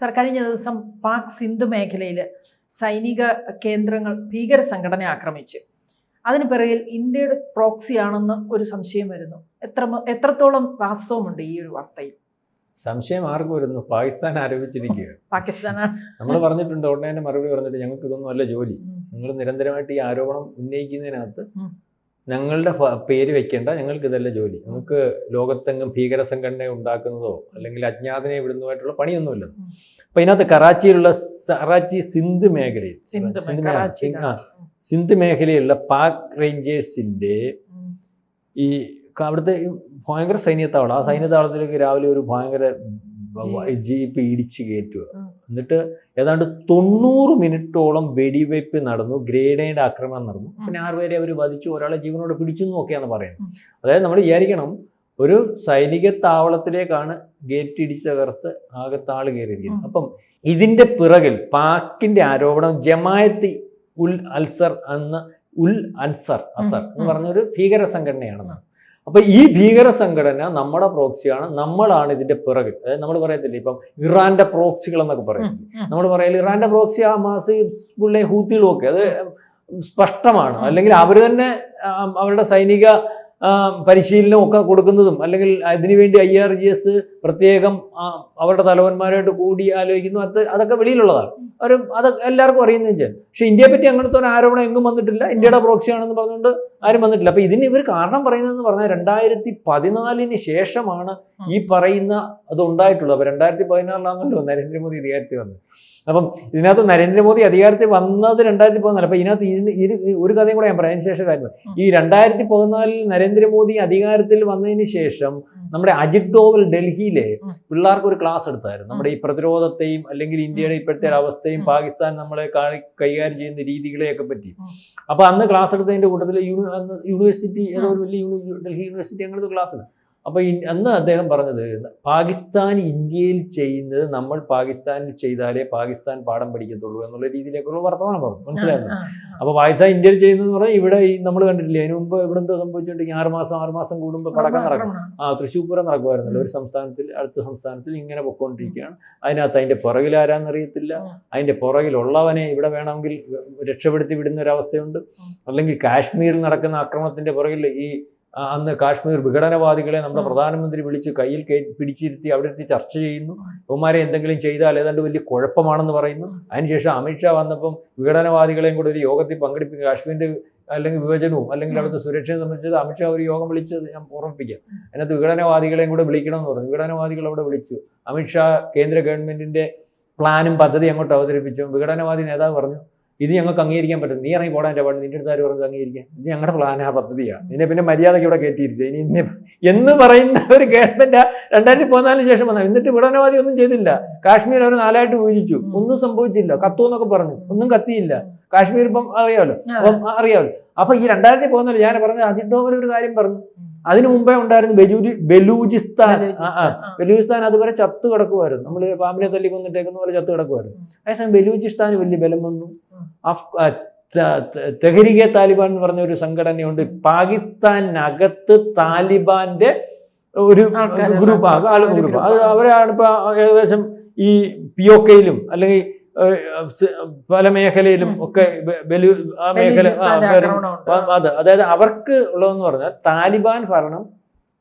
Sir, കഴിഞ്ഞ ദിവസം പാക് സിന്ധ് മേഖലയിൽ സൈനിക കേന്ദ്രങ്ങൾ ഭീകര സംഘടന ആക്രമിച്ചു. അതിന് പിറകിൽ ഇന്ത്യയുടെ പ്രോക്സിയാണെന്ന് ഒരു സംശയം വരുന്നു. എത്രത്തോളം വാസ്തവമുണ്ട് ഈ ഒരു വാർത്തയിൽ? സംശയം ആർക്കും വരുന്നു? പാകിസ്ഥാൻ ആരോപിച്ചിരിക്കുക. പാകിസ്ഥാനാണ്. നമ്മൾ പറഞ്ഞിട്ടുണ്ട്, ഉടനെ മറുപടി പറഞ്ഞിട്ട് ഞങ്ങൾക്ക് ഇതൊന്നും അല്ല ജോലി. നിങ്ങൾ നിരന്തരമായിട്ട് ഈ ആരോപണം ഉന്നയിക്കുന്നതിനകത്ത് ഞങ്ങളുടെ പേര് വെക്കേണ്ട, ഞങ്ങൾക്ക് ഇതല്ല ജോലി. നമുക്ക് ലോകത്തെങ്ങും ഭീകര സംഘടന ഉണ്ടാക്കുന്നതോ അല്ലെങ്കിൽ അജ്ഞാതനെ വിടുന്നതായിട്ടുള്ള പണിയൊന്നുമില്ല. അപ്പൊ ഇതിനകത്ത് കറാച്ചി സിന്ധ് മേഖലയിൽ സിന്ധ് മേഖലയിലുള്ള പാക് റേഞ്ചേഴ്സിന്റെ ഈ അവിടുത്തെ ഭയങ്കര സൈന്യത്താവളം, ആ സൈന്യത്താവളത്തിലേക്ക് രാവിലെ ഒരു ഭയങ്കര ജീപ്പ് ഇടിച്ച് കയറ്റുക. എന്നിട്ട് ഏതാണ്ട് 90 മിനിറ്റോളം വെടിവയ്പ് നടന്നു, ഗ്രേനേഡ് ആക്രമണം നടന്നു. പിന്നെ 6 പേരെ അവർ വധിച്ചു, ഒരാളെ ജീവനോടെ പിടിച്ചു എന്നൊക്കെയാണ് പറയുന്നത്. അതായത് നമ്മൾ വിചാരിക്കണം, ഒരു സൈനിക താവളത്തിലേക്കാണ് ഗേറ്റ് ഇടിച്ച് തകർത്ത് ആകത്താള് കയറിയിരിക്കുന്നത്. അപ്പം ഇതിന്റെ പിറകിൽ പാക്കിന്റെ ആരോപണം ജമായത്ത് ഉൽ അൻസർ എന്ന് പറഞ്ഞൊരു ഭീകര സംഘടനയാണെന്നാണ്. അപ്പൊ ഈ ഭീകര സംഘടന നമ്മുടെ പ്രോക്സിയാണ്, നമ്മളാണ് ഇതിന്റെ പിറകിൽ. അതായത് നമ്മൾ പറയത്തില്ല ഇപ്പം ഇറാന്റെ പ്രോക്സികൾ എന്നൊക്കെ പറയത്തില്ല, നമ്മൾ പറയല് ഇറാന്റെ പ്രോക്സി ഹമാസ്, ഹിസ്ബുള്ള, ഹൂത്തികളും ഒക്കെ, അത് സ്പഷ്ടമാണ്. അല്ലെങ്കിൽ അവർ തന്നെ അവരുടെ സൈനിക പരിശീലനം ഒക്കെ കൊടുക്കുന്നതും, അല്ലെങ്കിൽ അതിനുവേണ്ടി IRGS പ്രത്യേകം അവരുടെ തലവന്മാരായിട്ട് കൂടി ആലോചിക്കുന്നു, അതൊക്കെ വെളിയിലുള്ളതാണ്. അത് എല്ലാവർക്കും അറിയുന്നതും ചെയ്യാം. പക്ഷെ ഇന്ത്യയെ പറ്റി അങ്ങനത്തെ ഒരു ആരോപണം എങ്ങും വന്നിട്ടില്ല. ഇന്ത്യയുടെ പ്രോക്സിയാണെന്ന് പറഞ്ഞുകൊണ്ട് ആരും വന്നിട്ടില്ല. അപ്പൊ ഇതിന് ഇവർ കാരണം പറയുന്നതെന്ന് പറഞ്ഞാൽ 2014 ശേഷമാണ് ഈ പറയുന്ന അത് ഉണ്ടായിട്ടുള്ളത്. അപ്പൊ 2014 നരേന്ദ്രമോദി അധികാരത്തിൽ വന്നത്. അപ്പം ഇതിനകത്ത് നരേന്ദ്രമോദി അധികാരത്തിൽ വന്നത് 2014. അപ്പൊ ഇതിനകത്ത് ഒരു കഥയും കൂടെ ഞാൻ പറയാം, അതിന് ശേഷം കാര്യം. ഈ 2014 നരേന്ദ്രമോദി അധികാരത്തിൽ വന്നതിന് ശേഷം നമ്മുടെ അജിത് ഡോവൽ ഡൽഹിയിലെ പിള്ളേർക്ക് ഒരു ക്ലാസ് എടുത്തായിരുന്നു, നമ്മുടെ ഈ പ്രതിരോധത്തെയും അല്ലെങ്കിൽ ഇന്ത്യയുടെ ഇപ്പോഴത്തെ അവസ്ഥയും പാകിസ്ഥാൻ നമ്മളെ കൈകാര്യം ചെയ്യുന്ന രീതികളെയൊക്കെ പറ്റി. അപ്പൊ അന്ന് ക്ലാസ് എടുത്തതിന്റെ കൂട്ടത്തിൽ യൂണിവേഴ്സിറ്റി, ഏതോ ഒരു വലിയ ഡൽഹി യൂണിവേഴ്സിറ്റി അങ്ങനത്തെ ക്ലാസ് ഉണ്ട്. അപ്പൊ അന്ന് അദ്ദേഹം പറഞ്ഞത്, പാകിസ്ഥാൻ ഇന്ത്യയിൽ ചെയ്യുന്നത് നമ്മൾ പാകിസ്ഥാനിൽ ചെയ്താലേ പാകിസ്ഥാൻ പാഠം പഠിക്കത്തുള്ളൂ എന്നുള്ള രീതിയിലേക്കുള്ള വർത്തമാനം പറഞ്ഞു. മനസ്സിലായിരുന്നു? അപ്പൊ പാകിസ്ഥാൻ ഇന്ത്യയിൽ ചെയ്യുന്നതെന്ന് പറഞ്ഞാൽ ഇവിടെ നമ്മൾ കണ്ടിട്ടില്ലേ, അതിന് മുമ്പ് ഇവിടെ എന്താ സംഭവിച്ചിട്ടുണ്ടെങ്കിൽ 6 മാസം കൂടുമ്പോൾ പടക്കം നടക്കും. തൃശ്ശൂർ പൂരം നടക്കുമായിരുന്നല്ലോ, ഒരു സംസ്ഥാനത്തിൽ അടുത്ത സംസ്ഥാനത്തിൽ ഇങ്ങനെ പൊക്കോണ്ടിരിക്കുകയാണ്. അതിനകത്ത് അതിന്റെ പുറകിൽ ആരാന്നറിയത്തില്ല, അതിന്റെ പുറകിലുള്ളവനെ ഇവിടെ വേണമെങ്കിൽ രക്ഷപ്പെടുത്തി വിടുന്ന ഒരവസ്ഥയുണ്ട്. അല്ലെങ്കിൽ കാശ്മീരിൽ നടക്കുന്ന ആക്രമണത്തിന്റെ പുറകിൽ ഈ അന്ന് കാശ്മീർ വിഘടനവാദികളെ നമ്മുടെ പ്രധാനമന്ത്രി വിളിച്ച് കയ്യിൽ പിടിച്ചിരുത്തി അവിടെ ഇരുത്തി ചർച്ച ചെയ്യുന്നു. ഇവന്മാരെ എന്തെങ്കിലും ചെയ്താൽ ഏതാണ്ട് വലിയ കുഴപ്പമാണെന്ന് പറയുന്നു. അതിനുശേഷം അമിത്ഷാ വന്നപ്പം വിഘടനവാദികളെയും കൂടെ ഒരു യോഗത്തിൽ പങ്കെടുപ്പിക്കുക, കാശ്മീരിന്റെ അല്ലെങ്കിൽ വിഭജനവും അല്ലെങ്കിൽ അവിടുത്തെ സുരക്ഷയെ സംബന്ധിച്ചത് അമിത്ഷാ ഒരു യോഗം വിളിച്ചത് ഞാൻ ഓർമ്മിപ്പിക്കാം. അതിനകത്ത് വിഘടനവാദികളെയും കൂടെ വിളിക്കണമെന്ന് പറഞ്ഞു. വിഘടനവാദികൾ അവിടെ വിളിച്ചു. അമിത്ഷാ കേന്ദ്ര ഗവൺമെന്റിന്റെ പ്ലാനും പദ്ധതി അങ്ങോട്ട് അവതരിപ്പിച്ചു. വിഘടനവാദി നേതാവ് പറഞ്ഞു, ഇത് ഞങ്ങൾക്ക് അംഗീകരിക്കാൻ പറ്റും, നീ ഇറങ്ങി പോടാൻ പാടില്ല, നിന്റെ അടുത്ത് ആര് പറഞ്ഞത് അംഗീകരിക്കാൻ? ഇത് ഞങ്ങളുടെ പ്ലാനാ, പദ്ധതിയാണ്, നിന്നെ പിന്നെ മര്യാദയ്ക്ക് ഇവിടെ കയറ്റിയിരിക്കുക ഇനി എന്ന് പറയുന്ന ഒരു ഗവൺമെന്റ് 2014 ശേഷം വന്ന. എന്നിട്ട് വിഘടനവാദി ഒന്നും ചെയ്തില്ല. കാശ്മീർ അവർ 4 വിഭജിച്ചു, ഒന്നും സംഭവിച്ചില്ല. കത്തു എന്നൊക്കെ പറഞ്ഞു, ഒന്നും കത്തിയില്ല. കാശ്മീർ ഇപ്പം അറിയാമല്ലോ. അപ്പൊ ഈ 2014 ഞാൻ പറഞ്ഞത് അജിത് ഡോവൽ ഒരു കാര്യം പറഞ്ഞു. അതിനു മുമ്പേ ഉണ്ടായിരുന്നു ബലൂചിസ്ഥാൻ അതുവരെ ചത്തു കിടക്കുമായിരുന്നു. നമ്മൾ പാമ്പിനെ തല്ലി കൊന്നിട്ടേക്കുന്ന പോലെ ചത്തു കിടക്കുമായിരുന്നു. അതേസമയം ബലൂചിസ്ഥാന് വലിയ ബലം വന്നു. തെഹ്രീകെ താലിബാൻ എന്ന് പറഞ്ഞ ഒരു സംഘടനയുണ്ട്. പാകിസ്ഥാനകത്ത് താലിബാന്റെ ഒരു ഗ്രൂപ്പ് അത് അവരാണ് ഇപ്പൊ ഏകദേശം ഈ POKയിലും അല്ലെങ്കിൽ പല മേഖലയിലും ഒക്കെ ആ മേഖല അതായത് അവർക്ക് ഉള്ളതെന്ന് പറഞ്ഞാൽ താലിബാൻ ഭരണം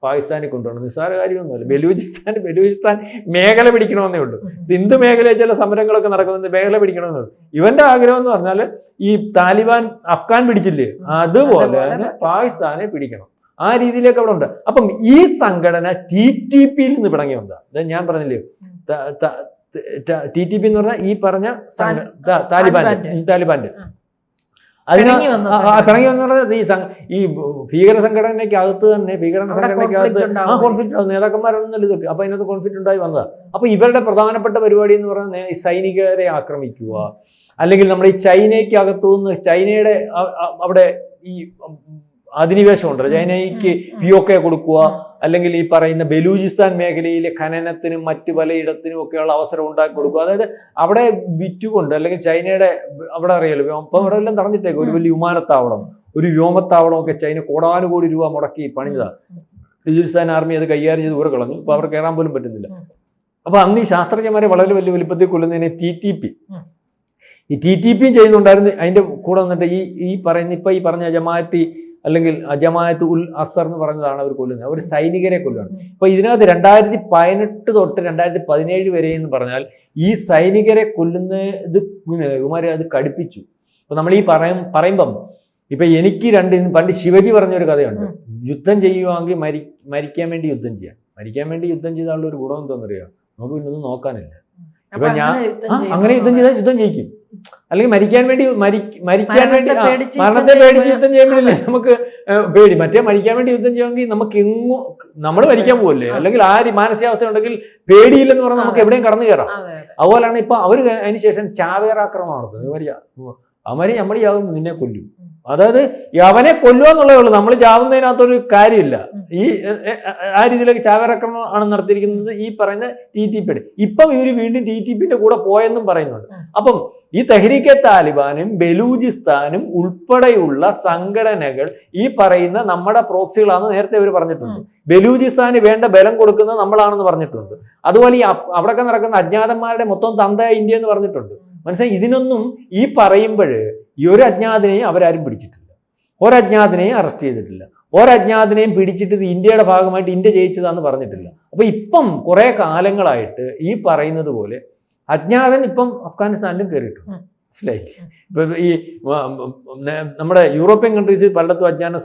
പാകിസ്ഥാനിൽ കൊണ്ടുപോകണം. നിസ്സാര കാര്യമൊന്നുമല്ല. ബലൂചിസ്ഥാൻ മേഖല പിടിക്കണമെന്നേ ഉള്ളൂ. സിന്ധു മേഖലയിൽ ചില സമരങ്ങളൊക്കെ നടക്കുന്നുണ്ട്, മേഖല പിടിക്കണമെന്നേ ഉള്ളൂ. ഇവന്റെ ആഗ്രഹം എന്ന് പറഞ്ഞാൽ ഈ താലിബാൻ അഫ്ഗാൻ പിടിച്ചില്ലേ, അതുപോലെ തന്നെ പാകിസ്ഥാനെ പിടിക്കണം. ആ രീതിയിലേക്ക് അവിടെ ഉണ്ട്. അപ്പം ഈ സംഘടന TTPയിൽ നിന്ന് പിടങ്ങി വന്നതാ. ഞാൻ പറഞ്ഞില്ലേ, TTP എന്ന് പറഞ്ഞാൽ ഈ പറഞ്ഞ താലിബാന്റെ പിറങ്ങി വന്നു പറഞ്ഞാൽ ഈ ഭീകര സംഘടനയ്ക്കകത്ത് തന്നെ കോൺഫ്ലിക്റ്റ് നേതാക്കന്മാരൊന്നും ഇതൊക്കെ. അപ്പൊ അതിനകത്ത് കോൺഫ്ലിക്റ്റ് ഉണ്ടായി വന്നതാ. അപ്പൊ ഇവരുടെ പ്രധാനപ്പെട്ട പരിപാടി എന്ന് പറഞ്ഞാൽ ഈ സൈനികരെ ആക്രമിക്കുക, അല്ലെങ്കിൽ നമ്മുടെ ഈ ചൈനയ്ക്കകത്തുനിന്ന് ചൈനയുടെ അവിടെ ഈ അധിനിവേശം ഉണ്ടല്ലോ, ചൈനയ്ക്ക് POK കൊടുക്കുക, അല്ലെങ്കിൽ ഈ പറയുന്ന ബലൂചിസ്ഥാൻ മേഖലയിലെ ഖനനത്തിനും മറ്റു പലയിടത്തിനും ഒക്കെയുള്ള അവസരം ഉണ്ടാക്കി കൊടുക്കുക. അതായത് അവിടെ വിറ്റുകൊണ്ട്, അല്ലെങ്കിൽ ചൈനയുടെ അവിടെ അറിയാലോ, അപ്പൊ അവിടെ എല്ലാം തടഞ്ഞിട്ടേക്കും. ഒരു വലിയ വിമാനത്താവളം, ഒരു വ്യോമത്താവളം ഒക്കെ ചൈന കോടാനുകോടി രൂപ മുടക്കി പണിഞ്ഞതാണ്. ബലൂചിസ്ഥാൻ ആർമി അത് കൈകാര്യം ചെയ്ത് ഊരെ കളഞ്ഞു. ഇപ്പൊ അവർ കയറാൻ പോലും പറ്റുന്നില്ല. അപ്പൊ അന്ന് ഈ ശാസ്ത്രജ്ഞന്മാരെ വളരെ വലിയ വലിപ്പത്തിൽ കൊല്ലുന്നതിനെ TTP, ഈ TTP ചെയ്യുന്നുണ്ടായിരുന്നു. അതിന്റെ കൂടെ വന്നിട്ട് ഈ പറഞ്ഞ ജമാഅത്തി അല്ലെങ്കിൽ ജമാഅത്ത് ഉൽ അസർ എന്ന് പറഞ്ഞതാണ് അവർ കൊല്ലുന്നത്. അവർ സൈനികരെ കൊല്ലുകയാണ്. ഇപ്പൊ ഇതിനകത്ത് 2018 തൊട്ട് 2017 വരെ എന്ന് പറഞ്ഞാൽ ഈ സൈനികരെ കൊല്ലുന്നത് ഇവന്മാരെ അത് കടുപ്പിച്ചു. ഇപ്പൊ നമ്മൾ ഈ പറയുമ്പം ഇപ്പൊ എനിക്ക് പണ്ട് ശിവജി പറഞ്ഞൊരു കഥയുണ്ട്. യുദ്ധം ചെയ്യുവാണെങ്കിൽ മരിക്കാൻ വേണ്ടി യുദ്ധം ചെയ്യാം. മരിക്കാൻ വേണ്ടി യുദ്ധം ചെയ്ത ആളുടെ ഒരു ഗുണം എന്താണെന്നറിയാം, നമുക്ക് പിന്നൊന്നും നോക്കാനില്ല. ഇപ്പൊ ഞാൻ അങ്ങനെ യുദ്ധം ചെയ്താൽ യുദ്ധം ജയിക്കും. അല്ലെങ്കിൽ മരിക്കാൻ വേണ്ടി മരണത്തെ പേടിച്ച് യുദ്ധം ചെയ്യുമ്പോഴല്ലേ നമുക്ക് പേടി. മറ്റേ മരിക്കാൻ വേണ്ടി യുദ്ധം ചെയ്യുമെങ്കിൽ നമുക്ക് നമ്മൾ മരിക്കാൻ പോകല്ലേ. അല്ലെങ്കിൽ ആ മാനസികാവസ്ഥ ഉണ്ടെങ്കിൽ പേടിയില്ലെന്ന് പറഞ്ഞാൽ നമുക്ക് എവിടെയും കടന്നു കയറാം. അതുപോലെയാണ് ഇപ്പൊ അവർ അതിനുശേഷം ചാവേറാക്രമണം നടത്തുന്നത്. അവര് നമ്മളീയാവും നിന്നെ കൊല്ലും. അതായത് അവനെ കൊല്ലുക എന്നുള്ളതേ ഉള്ളൂ, നമ്മൾ ചാവുന്നതിനകത്തൊരു കാര്യമില്ല. ആ രീതിയിലേക്ക് ചാവേറാക്രമണം ആണ് നടത്തിയിരിക്കുന്നത് ഈ പറയുന്ന TTP. ഇപ്പം ഇവര് വീണ്ടും TTPന്റെ കൂടെ പോയെന്നും പറയുന്നുണ്ട്. അപ്പം ഈ തെഹ്രീക്കെ താലിബാനും ബലൂചിസ്ഥാനും ഉൾപ്പെടെയുള്ള സംഘടനകൾ ഈ പറയുന്ന നമ്മുടെ പ്രോക്സികളാണെന്ന് നേരത്തെ അവർ പറഞ്ഞിട്ടുണ്ട്. ബലൂചിസ്ഥാന് വേണ്ട ബലം കൊടുക്കുന്നത് നമ്മളാണെന്ന് പറഞ്ഞിട്ടുണ്ട്. അതുപോലെ ഈ അവിടെയൊക്കെ നടക്കുന്ന അജ്ഞാതന്മാരുടെ മൊത്തം തന്ത ഇന്ത്യ എന്ന് പറഞ്ഞിട്ടുണ്ട്. മനസ്സിലായി? ഇതിനൊന്നും ഈ പറയുമ്പോൾ ഈ ഒരു അജ്ഞാതനെയും അവരാരും പിടിച്ചിട്ടില്ല, ഒരജ്ഞാതനെയും അറസ്റ്റ് ചെയ്തിട്ടില്ല, ഒരജ്ഞാതനെയും പിടിച്ചിട്ട് ഇത് ഇന്ത്യയുടെ ഭാഗമായിട്ട് ഇന്ത്യ ജയിച്ചതാന്ന് പറഞ്ഞിട്ടില്ല. അപ്പൊ ഇപ്പം കുറെ കാലങ്ങളായിട്ട് ഈ പറയുന്നത് പോലെ അജ്ഞാതൻ ഇപ്പം അഫ്ഗാനിസ്ഥാനിലും കയറിയിട്ടുണ്ട്. മനസ്സിലായി? ഇപ്പൊ ഈ നമ്മുടെ യൂറോപ്യൻ കൺട്രീസിൽ പലയിടത്തും അജ്ഞാന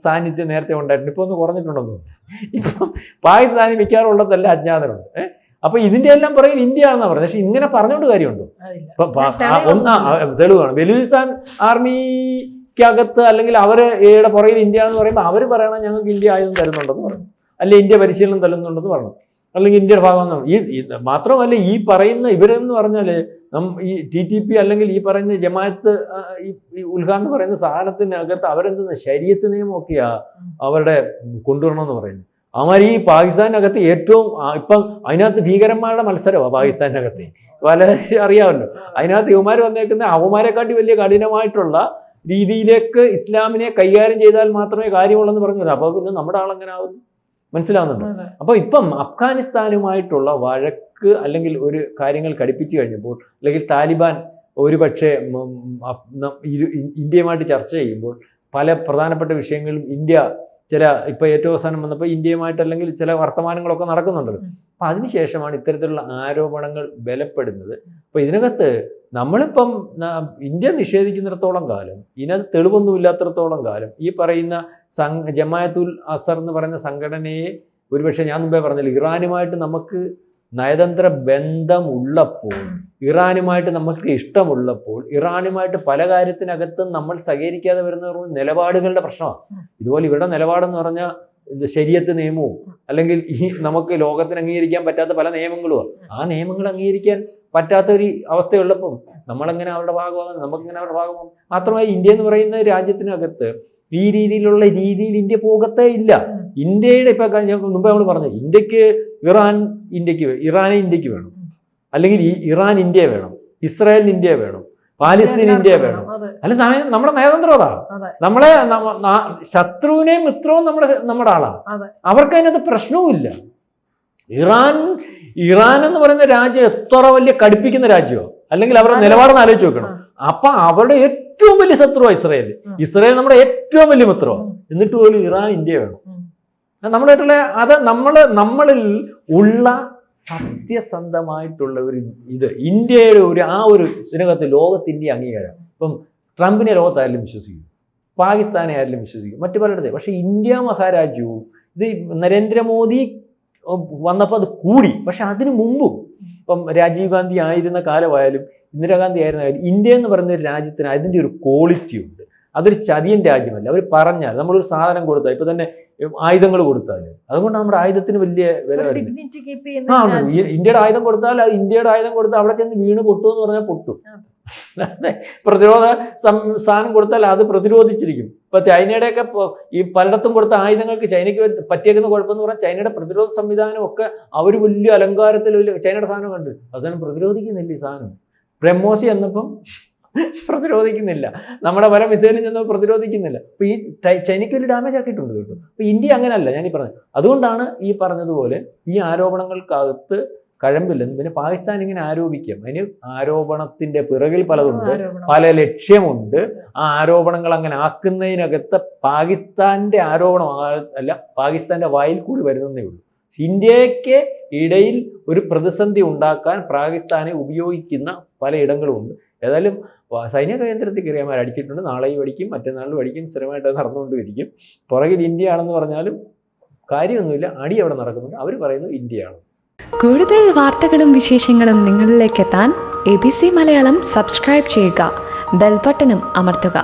സാന്നിധ്യം നേരത്തെ ഉണ്ടായിട്ടുണ്ട്. ഇപ്പൊ ഒന്ന് കുറഞ്ഞിട്ടുണ്ടെന്ന് തോന്നുന്നു. ഇപ്പം പാകിസ്ഥാനിൽ മിക്കാറുള്ളതല്ല അജ്ഞാതനുണ്ട്. അപ്പൊ ഇതിന്റെ എല്ലാം പറയുന്നത് ഇന്ത്യ ആണെന്നാ പറയുന്നത്. പക്ഷെ ഇങ്ങനെ പറഞ്ഞുകൊണ്ട് കാര്യമുണ്ടോ? തെളിവാണ്. ബലൂചിസ്ഥാൻ ആർമിക്കകത്ത് അല്ലെങ്കിൽ അവരുടെ പുറകിൽ ഇന്ത്യ എന്ന് പറയുമ്പോൾ അവർ പറയണം ഞങ്ങൾക്ക് ഇന്ത്യ ആയുധം തരുന്നുണ്ടെന്ന് പറഞ്ഞു, അല്ലെ ഇന്ത്യ പരിശീലനം തരുന്നുണ്ടെന്ന് പറഞ്ഞു, അല്ലെങ്കിൽ ഇന്ത്യയുടെ ഭാഗം. മാത്രമല്ല ഈ പറയുന്ന ഇവരെന്ന് പറഞ്ഞാല് ഈ TTP അല്ലെങ്കിൽ ഈ പറയുന്ന ജമാഅത്ത് ഈ ഉൽഹാ എന്ന് പറയുന്ന സാധനത്തിനകത്ത് അവരെന്തെന്ന് ശരീഅത്ത് നിയമമൊക്കെയാ അവരുടെ കൊണ്ടുവരണമെന്ന് പറയുന്നത്. അവന്മാർ ഈ പാകിസ്ഥാനകത്ത് ഏറ്റവും ഇപ്പം അതിനകത്ത് ഭീകരന്മാരുടെ മത്സരമാണ് പാകിസ്ഥാനകത്ത്. വളരെ അറിയാമല്ലോ. അതിനകത്ത് ഇവന്മാർ വന്നേക്കുന്ന അവന്മാരെക്കാട്ടി വലിയ കഠിനമായിട്ടുള്ള രീതിയിലേക്ക് ഇസ്ലാമിനെ കൈകാര്യം ചെയ്താൽ മാത്രമേ കാര്യമുള്ളൂ എന്ന് പറഞ്ഞു. അപ്പോൾ പിന്നെ നമ്മുടെ ആളെങ്ങനെ ആവുന്നു? മനസ്സിലാവുന്നുണ്ട്. അപ്പോൾ ഇപ്പം അഫ്ഗാനിസ്ഥാനുമായിട്ടുള്ള വഴക്ക് അല്ലെങ്കിൽ ഒരു കാര്യങ്ങൾ കടുപ്പിച്ചു കഴിഞ്ഞപ്പോൾ, അല്ലെങ്കിൽ താലിബാൻ ഒരുപക്ഷെ ഇന്ത്യയുമായിട്ട് ചർച്ച ചെയ്യുമ്പോൾ പല പ്രധാനപ്പെട്ട വിഷയങ്ങളും ഇന്ത്യ ഇപ്പൊ ഏറ്റവും അവസാനം വന്നപ്പോൾ ഇന്ത്യയുമായിട്ട് അല്ലെങ്കിൽ ചില വർത്തമാനങ്ങളൊക്കെ നടക്കുന്നുണ്ടല്ലോ. അപ്പൊ അതിനുശേഷമാണ് ഇത്തരത്തിലുള്ള ആരോപണങ്ങൾ ബലപ്പെടുന്നത്. അപ്പൊ ഇതിനകത്ത് നമ്മളിപ്പം ഇന്ത്യ നിഷേധിക്കുന്നിടത്തോളം കാലം, ഇതിനകത്ത് തെളിവൊന്നുമില്ലാത്തിടത്തോളം കാലം ഈ പറയുന്ന ജമാഅത്തുൽ അസർ എന്ന് പറയുന്ന സംഘടനയെ ഒരുപക്ഷെ ഞാൻ മുമ്പേ പറഞ്ഞില്ല, ഇറാനുമായിട്ട് നമുക്ക് നയതന്ത്ര ബന്ധമുള്ളപ്പോൾ, ഇറാനുമായിട്ട് നമുക്ക് ഇഷ്ടമുള്ളപ്പോൾ, ഇറാനുമായിട്ട് പല കാര്യത്തിനകത്തും നമ്മൾ സഹകരിക്കാതെ വരുന്ന നിലപാടുകളുടെ പ്രശ്നമാണ്. ഇതുപോലെ ഇവിടെ നിലപാടെന്ന് പറഞ്ഞാൽ ശരീഅത്ത് നിയമവും അല്ലെങ്കിൽ ഈ നമുക്ക് ലോകത്തിന് അംഗീകരിക്കാൻ പറ്റാത്ത പല നിയമങ്ങളുമാണ്. ആ നിയമങ്ങൾ അംഗീകരിക്കാൻ പറ്റാത്ത ഒരു അവസ്ഥയുള്ളപ്പം നമ്മളെങ്ങനെ അവരുടെ ഭാഗമാകും? നമുക്കെങ്ങനെ അവരുടെ ഭാഗമാകും? മാത്രമല്ല ഇന്ത്യ എന്ന് പറയുന്ന രാജ്യത്തിനകത്ത് ഈ രീതിയിൽ ഇന്ത്യ പോകത്തേ ഇല്ല. ഇന്ത്യയുടെ ഇപ്പൊ മുമ്പേ നമ്മൾ പറഞ്ഞു, ഇറാനെ ഇന്ത്യക്ക് വേണം, അല്ലെങ്കിൽ ഇറാൻ ഇന്ത്യ വേണം, ഇസ്രായേൽ ഇന്ത്യ വേണം, പാലസ്തീൻ ഇന്ത്യ വേണം. അല്ല നമ്മുടെ നയതന്ത്രം അതാണ്. നമ്മളെ ശത്രുവിനെയും മിത്രവും നമ്മുടെ ആളാണ്. അവർക്ക് അതിനകത്ത് പ്രശ്നവുമില്ല. ഇറാൻ എന്ന് പറയുന്ന രാജ്യം എത്ര വലിയ കടുപ്പിക്കുന്ന രാജ്യമോ, അല്ലെങ്കിൽ അവരുടെ നിലപാടെന്ന് ആലോചിച്ച് നോക്കണം. അപ്പൊ അവരുടെ ഏറ്റവും വലിയ ശത്രുവാണ് ഇസ്രായേൽ നമ്മുടെ ഏറ്റവും വലിയ മിത്രമാണ്. എന്നിട്ട് പോലും ഇറാൻ ഇന്ത്യ വേണം. നമ്മളായിട്ടുള്ള അത് നമ്മളിൽ ഉള്ള സത്യസന്ധമായിട്ടുള്ള ഒരു ഇന്ത്യയുടെ ആ ഒരു ഇതിനകത്ത് ലോകത്തിൻ്റെ അംഗീകാരം. ഇപ്പം ട്രംപിനെ ലോകത്തായാലും വിശ്വസിക്കും, പാകിസ്ഥാനെ ആയാലും വിശ്വസിക്കും, മറ്റു പലയിടത്തെ. പക്ഷെ ഇന്ത്യ മഹാരാജ്യവും ഇത് നരേന്ദ്രമോദി വന്നപ്പോൾ അത് കൂടി. പക്ഷെ അതിനു മുമ്പും ഇപ്പം രാജീവ് ഗാന്ധി ആയിരുന്ന കാലമായാലും ഇന്ദിരാഗാന്ധി ആയിരുന്നായാലും ഇന്ത്യ എന്ന് പറയുന്ന ഒരു രാജ്യത്തിന് അതിൻ്റെ ഒരു ക്വാളിറ്റി ഉണ്ട്. അതൊരു ചതിയൻ രാജ്യമല്ല. അവർ പറഞ്ഞാൽ നമ്മളൊരു സാധനം കൊടുത്താൽ, ഇപ്പൊ തന്നെ ആയുധങ്ങൾ കൊടുത്താൽ, അതുകൊണ്ട് നമ്മുടെ ആയുധത്തിന് വലിയ വില വരുന്നത്. ഇന്ത്യയുടെ ആയുധം കൊടുത്താൽ അത് ഇന്ത്യയുടെ ആയുധം കൊടുത്താൽ അവിടെ ചെന്ന് വീണ് പൊട്ടുമെന്ന് പറഞ്ഞാൽ പൊട്ടും. പ്രതിരോധ സാധനം കൊടുത്താൽ അത് പ്രതിരോധിച്ചിരിക്കും. ഇപ്പൊ ചൈനയുടെയൊക്കെ ഈ പലയിടത്തും കൊടുത്ത ആയുധങ്ങൾക്ക് ചൈനയ്ക്ക് പറ്റിയേക്കുന്ന കുഴപ്പമെന്ന് പറഞ്ഞാൽ ചൈനയുടെ പ്രതിരോധ സംവിധാനം ഒക്കെ അവർ വലിയ അലങ്കാരത്തിൽ ചൈനയുടെ സാധനം കണ്ട് അവസാനം പ്രതിരോധിക്കുന്നില്ല. ഈ സാധനം ബ്രഹ്മോസി എന്നപ്പം പ്രതിരോധിക്കുന്നില്ല, നമ്മുടെ പല മിസൈലും ചെന്നപ്പോൾ പ്രതിരോധിക്കുന്നില്ല. അപ്പൊ ഈ ചൈനയ്ക്ക് വലിയ ഡാമേജ് ആക്കിയിട്ടുണ്ട് കേട്ടോ. അപ്പൊ ഇന്ത്യ അങ്ങനെയല്ല ഞാനീ പറഞ്ഞത്. അതുകൊണ്ടാണ് ഈ പറഞ്ഞതുപോലെ ഈ ആരോപണങ്ങൾക്കകത്ത് കഴമ്പില്ലെന്ന് പിന്നെ പാകിസ്ഥാൻ ഇങ്ങനെ ആരോപിക്കാം. അതിന് ആരോപണത്തിന്റെ പിറകിൽ പലതുണ്ട്, ആരോപണം. പല ലക്ഷ്യമുണ്ട്. ആ ആരോപണങ്ങൾ അങ്ങനെ ആക്കുന്നതിനകത്ത് പാകിസ്ഥാന്റെ ആരോപണം അല്ല, പാകിസ്ഥാന്റെ വായിൽ കൂടി വരുന്നതേ ഉള്ളൂ. ഇന്ത്യക്ക് ഇടയിൽ ഒരു പ്രതിസന്ധി ഉണ്ടാക്കാൻ പാകിസ്ഥാനെ ഉപയോഗിക്കുന്ന പലയിടങ്ങളുമുണ്ട്. ഏതായാലും സൈനിക കേന്ദ്രത്തിൽ കയറിയമാർ അടിച്ചിട്ടുണ്ട്, നാളെയും അടിക്കും, മറ്റന്നാളും അടിക്കും, സ്ഥിരമായിട്ട് അത് നടന്നുകൊണ്ടിരിക്കും. പുറകിൽ ഇന്ത്യ ആണെന്ന് പറഞ്ഞാലും കാര്യമൊന്നുമില്ല, അടി അവിടെ നടക്കുന്നുണ്ട്. അവർ പറയുന്നത് ഇന്ത്യയാണ്. കൂടുതൽ വാർത്തകളും വിശേഷങ്ങളും നിങ്ങളിലേക്ക് എത്താൻ ABC മലയാളം സബ്സ്ക്രൈബ് ചെയ്യുക, ബെൽ ബട്ടണും അമർത്തുക.